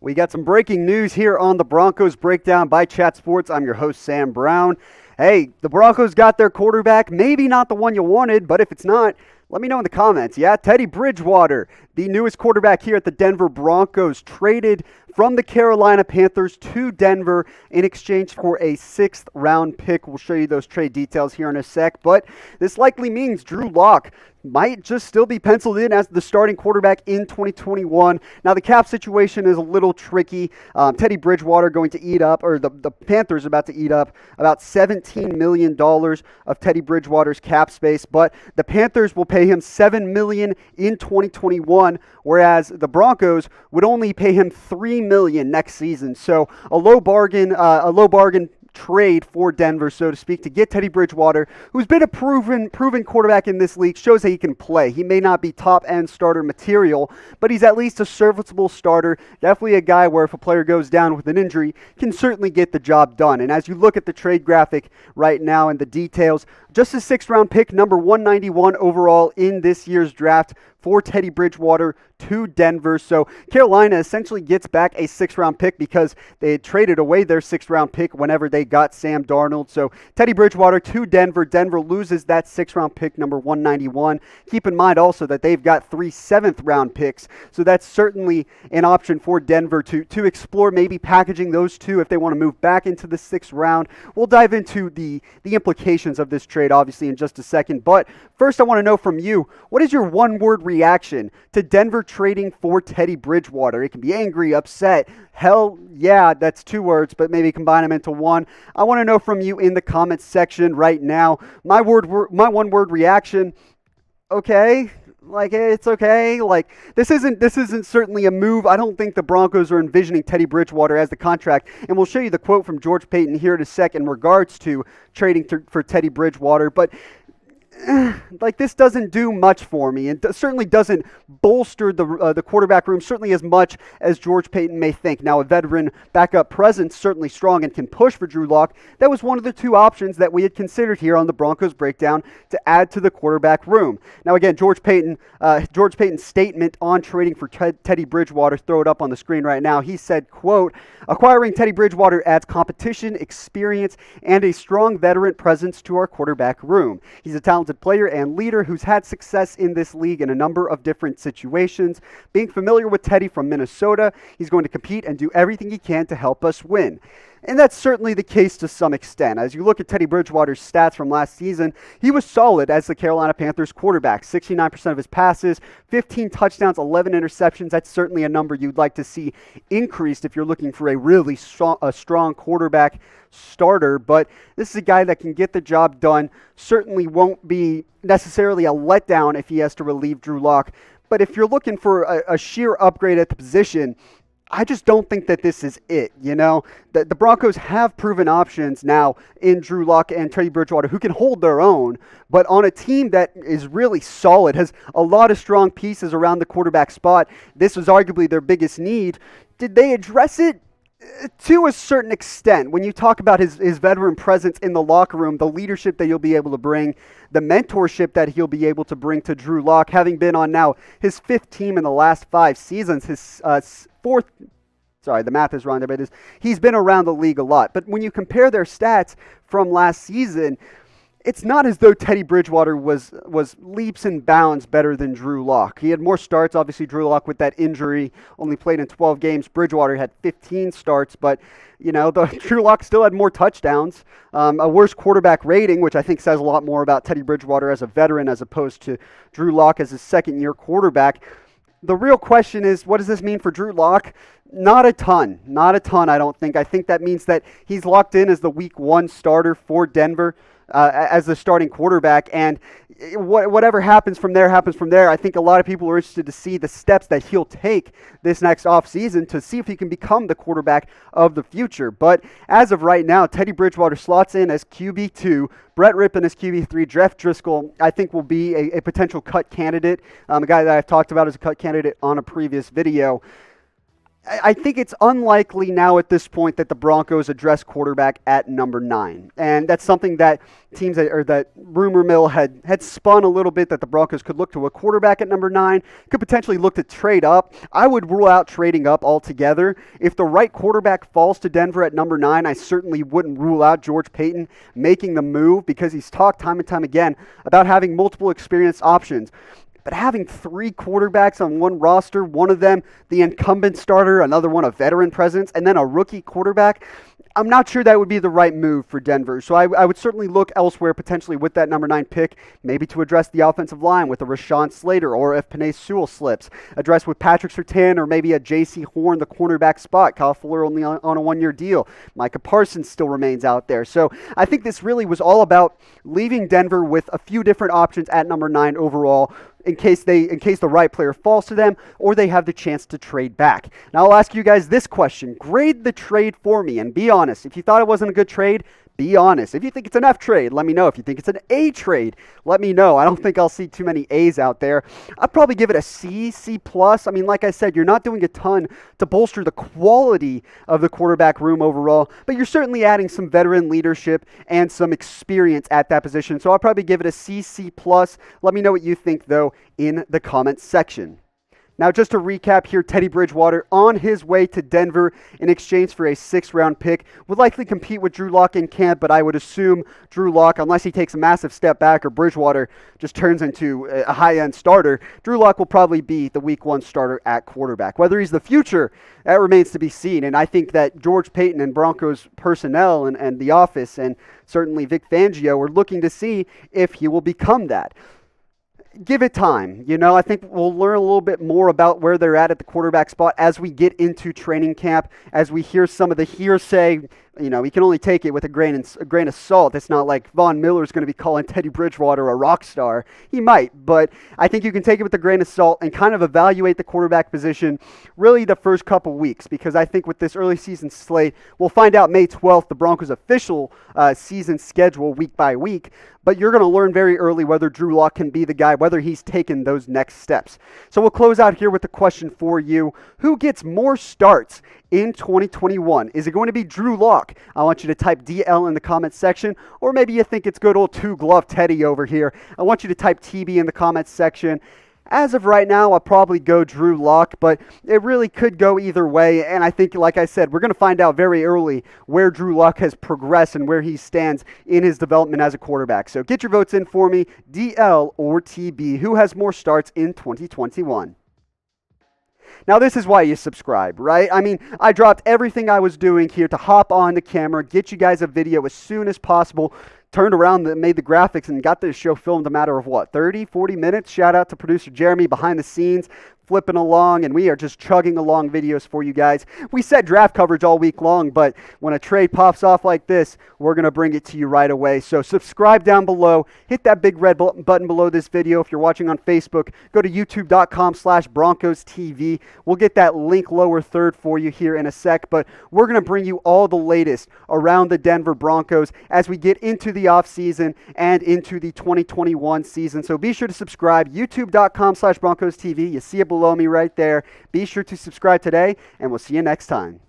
We got some breaking news here on the Broncos Breakdown by Chat Sports. I'm your host, Sam Brown. Hey, the Broncos got their quarterback. Maybe not the one you wanted, but if it's not, let me know in the comments. Yeah, Teddy Bridgewater, the newest quarterback here at the Denver Broncos, traded from the Carolina Panthers to Denver in exchange for a 6th-round pick. We'll show you those trade details here in a sec, but this likely means Drew Lock might just still be penciled in as the starting quarterback in 2021. Now, the cap situation is a little tricky. Teddy Bridgewater going to eat up, or the Panthers about to eat up about $17 million of Teddy Bridgewater's cap space, but the Panthers will pay him $7 million in 2021, whereas the Broncos would only pay him $3 million next season. So a low bargain trade for Denver, so to speak, to get Teddy Bridgewater, who's been a proven quarterback in this league, shows that he can play. He may not be top-end starter material, but he's at least a serviceable starter. Definitely a guy where if a player goes down with an injury, can certainly get the job done. And as you look at the trade graphic right now and the details, just a 6th-round pick, number 191 overall in this year's draft for Teddy Bridgewater to Denver. So Carolina essentially gets back a 6th-round pick because they had traded away their 6th-round pick whenever they got Sam Darnold. So Teddy Bridgewater to Denver. Denver loses that 6th-round pick, number 191. Keep in mind also that they've got 3 7th-round picks. So that's certainly an option for Denver to explore, maybe packaging those two if they want to move back into the 6th round. We'll dive into the implications of this trade, obviously, in just a second. But first, I want to know from you, what is your one-word reaction to Denver trading for Teddy Bridgewater? It can be angry, upset, hell yeah, that's 2 words, but maybe combine them into one. I want to know from you in the comments section right now. My one-word reaction, okay. Like, it's okay. Like, this isn't certainly a move. I don't think the Broncos are envisioning Teddy Bridgewater as the contract. And we'll show you the quote from George Paton here in a sec in regards to trading for Teddy Bridgewater. But like, this doesn't do much for me, and certainly doesn't bolster the quarterback room certainly as much as George Paton may think. Now, a veteran backup presence, certainly strong and can push for Drew Lock. That was one of the 2 options that we had considered here on the Broncos Breakdown to add to the quarterback room. Now, again, George Paton's statement on trading for Teddy Bridgewater, throw it up on the screen right now. He said, quote, "Acquiring Teddy Bridgewater adds competition, experience, and a strong veteran presence to our quarterback room. He's a talented player and leader who's had success in this league in a number of different situations. Being familiar with Teddy from Minnesota, he's going to compete and do everything he can to help us win." And that's certainly the case to some extent. As you look at Teddy Bridgewater's stats from last season, he was solid as the Carolina Panthers quarterback. 69% of his passes, 15 touchdowns, 11 interceptions. That's certainly a number you'd like to see increased if you're looking for a really strong quarterback starter. But this is a guy that can get the job done. Certainly won't be necessarily a letdown if he has to relieve Drew Lock. But if you're looking for a sheer upgrade at the position, I just don't think that this is it, you know? The Broncos have proven options now in Drew Lock and Teddy Bridgewater who can hold their own, but on a team that is really solid, has a lot of strong pieces around the quarterback spot. This was arguably their biggest need. Did they address it? To a certain extent, when you talk about his veteran presence in the locker room, the leadership that he'll be able to bring, the mentorship that he'll be able to bring to Drew Lock, having been on now his 5th team in the last 5 seasons, his 4th, sorry, the math is wrong there, but he's been around the league a lot. But when you compare their stats from last season, it's not as though Teddy Bridgewater was leaps and bounds better than Drew Lock. He had more starts. Obviously, Drew Lock with that injury only played in 12 games. Bridgewater had 15 starts, but you know, Drew Lock still had more touchdowns, a worse quarterback rating, which I think says a lot more about Teddy Bridgewater as a veteran as opposed to Drew Lock as a second-year quarterback. The real question is, what does this mean for Drew Lock? Not a ton, I don't think. I think that means that he's locked in as the Week 1 starter for Denver. As the starting quarterback, and whatever happens from there. I think a lot of people are interested to see the steps that he'll take this next offseason to see if he can become the quarterback of the future. But as of right now, Teddy Bridgewater slots in as QB2, Brett Rippon as QB3, Jeff Driscoll I think will be a potential cut candidate, a guy that I've talked about as a cut candidate on a previous video. I think it's unlikely now at this point that the Broncos address quarterback at number 9. And that's something that that rumor mill had spun a little bit, that the Broncos could look to a quarterback at number 9, could potentially look to trade up. I would rule out trading up altogether. If the right quarterback falls to Denver at number 9, I certainly wouldn't rule out George Paton making the move, because he's talked time and time again about having multiple experienced options. But having 3 quarterbacks on one roster, one of them the incumbent starter, another one a veteran presence, and then a rookie quarterback, I'm not sure that would be the right move for Denver. So I would certainly look elsewhere, potentially with that number 9 pick, maybe to address the offensive line with a Rashawn Slater, or if Penei Sewell slips, address with Patrick Surtain, or maybe a J.C. Horn, the cornerback spot. Kyle Fuller only on a 1-year deal. Micah Parsons still remains out there. So I think this really was all about leaving Denver with a few different options at number 9 overall, in case the right player falls to them, or they have the chance to trade back. Now I'll ask you guys this question. Grade the trade for me and be honest. If you thought it wasn't a good trade, be honest. If you think it's an F trade, let me know. If you think it's an A trade, let me know. I don't think I'll see too many A's out there. I'd probably give it a C, C+. I mean, like I said, you're not doing a ton to bolster the quality of the quarterback room overall, but you're certainly adding some veteran leadership and some experience at that position. So I'll probably give it a C, C+. Let me know what you think, though, in the comments section. Now, just to recap here, Teddy Bridgewater on his way to Denver in exchange for a 6th-round pick. Would likely compete with Drew Lock in camp, but I would assume Drew Lock, unless he takes a massive step back or Bridgewater just turns into a high-end starter, Drew Lock will probably be the Week 1 starter at quarterback. Whether he's the future, that remains to be seen. And I think that George Paton and Broncos personnel and the office and certainly Vic Fangio are looking to see if he will become that. Give it time. I think we'll learn a little bit more about where they're at the quarterback spot as we get into training camp, as we hear some of the hearsay. We can only take it with a grain of salt. It's not like Von Miller's going to be calling Teddy Bridgewater a rock star. He might, but I think you can take it with a grain of salt and kind of evaluate the quarterback position really the first couple weeks, because I think with this early season slate, we'll find out May 12th, the Broncos' official season schedule week by week, but you're going to learn very early whether Drew Lock can be the guy, whether he's taken those next steps. So we'll close out here with the question for you. Who gets more starts in 2021? Is it going to be Drew Lock? I want you to type DL in the comments section, or maybe you think it's good old 2-glove Teddy over here. I want you to type TB in the comments section. As of right now, I'll probably go Drew Lock, but it really could go either way. And I think, like I said, we're going to find out very early where Drew Lock has progressed and where he stands in his development as a quarterback. So get your votes in for me, DL or TB. Who has more starts in 2021? Now, this is why you subscribe, right? I mean, I dropped everything I was doing here to hop on the camera, get you guys a video as soon as possible, turned around, made the graphics, and got this show filmed a matter of, 30, 40 minutes? Shout out to producer Jeremy behind the scenes, flipping along, and we are just chugging along videos for you guys. We said draft coverage all week long, but when a trade pops off like this, we're going to bring it to you right away. So subscribe down below. Hit that big red button below this video. If you're watching on Facebook, go to youtube.com/Broncos TV. We'll get that link lower third for you here in a sec, but we're going to bring you all the latest around the Denver Broncos as we get into the offseason and into the 2021 season. So be sure to subscribe, youtube.com/Broncos TV. You see it below me right there. Be sure to subscribe today, and we'll see you next time.